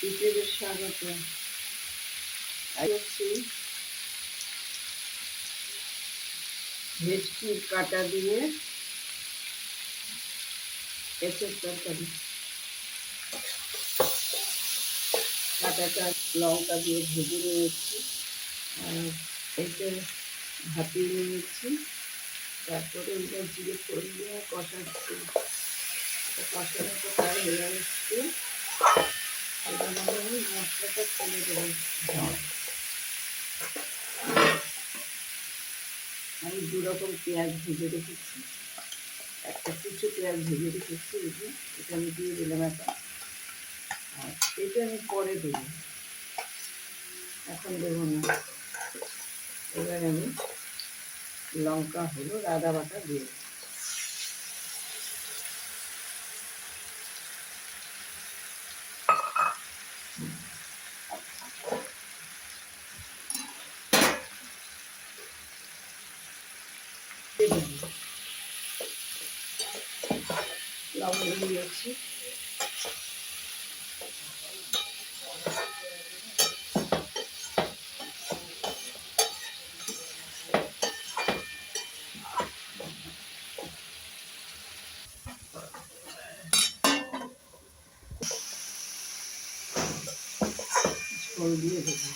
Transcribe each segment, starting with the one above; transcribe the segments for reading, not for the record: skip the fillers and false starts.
ইউটিউবের স্বাগত। আজকে ভেটকি কাটা দিয়ে এঁচোড় তরকারি। কাটাটা লঙ্কা দিয়ে ভেজে নিয়েছি, আর এতে ভাপিয়ে নিয়েছি। তারপরে ওইটা জিরে ফোড়ন দিয়ে কষাচ্ছি। কষানোটা প্রায় হয়ে আসছে। এবার আমি মশলাটা ফেলে দেবো। আমি দু রকম পেঁয়াজ ভেজে রেখেছি, একটা কুচো পেঁয়াজ ভেজে রেখেছি, এটা আমি দিয়ে দিলাম এখন। আর এটা আমি পরে দেবো, এখন দেবো না। এবার আমি লঙ্কা হলুদ আদা বাটা দিয়ে লবণ দিয়েছি। ঝোল দিয়ে দেবো।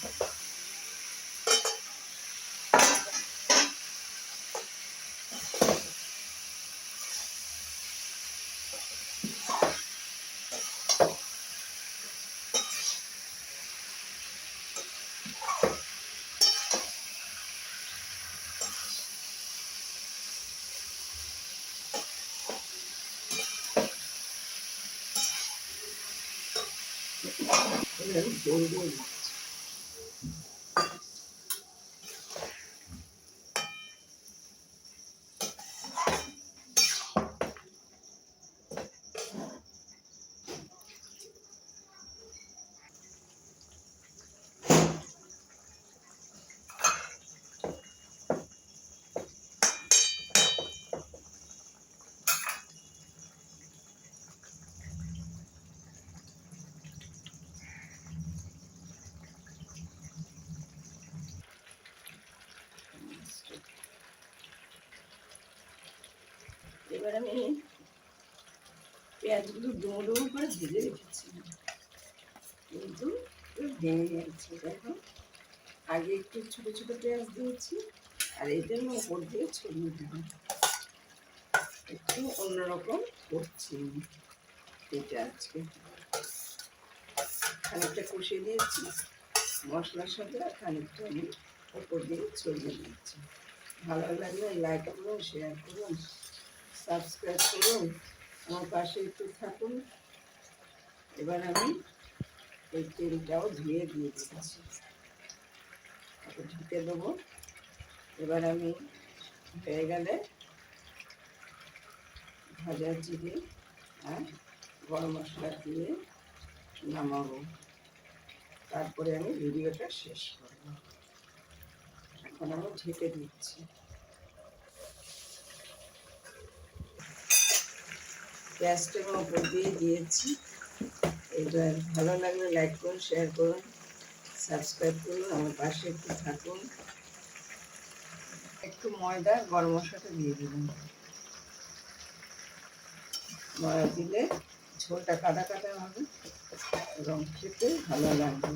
ঝোল দিয়ে দেবো। এবার আমি পেঁয়াজগুলো ডুমো ডুমো করে ভেজে রেখেছি, কিন্তু ভেঙে গেছে। দেখো, আগে একটু ছোটো ছোটো পেঁয়াজ দিয়েছি, আর এটার উপর দিয়ে ছড়িয়ে দেবো। একটু অন্যরকম করছি এটা আজকে। খানিকটা কষিয়ে দিয়েছি মশলার সাথে, আর খানিকটা আমি উপর দিয়ে ছড়িয়ে দিচ্ছি। ভালো লাগলে লাইক করুন, শেয়ার করুন, সাবস্ক্রাইব করুন, আমার পাশে একটু থাকুন। এবার আমি এই তেলটাও ধুয়ে দিয়ে দিচ্ছি, ঢুকে দেবো। এবার আমি হয়ে গেলে ভাজা জিরে আর গরম মশলা দিয়ে নামাবো। তারপরে আমি ভিডিওটা শেষ করব। এখন আমি ঢেকে দিচ্ছি। পেঁয়াজটা আমি উপর দিয়ে দিয়েছি। এবার ভালো লাগলে লাইক করুন, শেয়ার করুন, সাবস্ক্রাইব করুন, আমার পাশে একটু থাকুন। একটু ময়দা গরম মশলাটা দিয়ে দেবেন। ময়দা দিলে ঝোলটা কাটা কাটা হবে এবং খেতে ভালো লাগবে।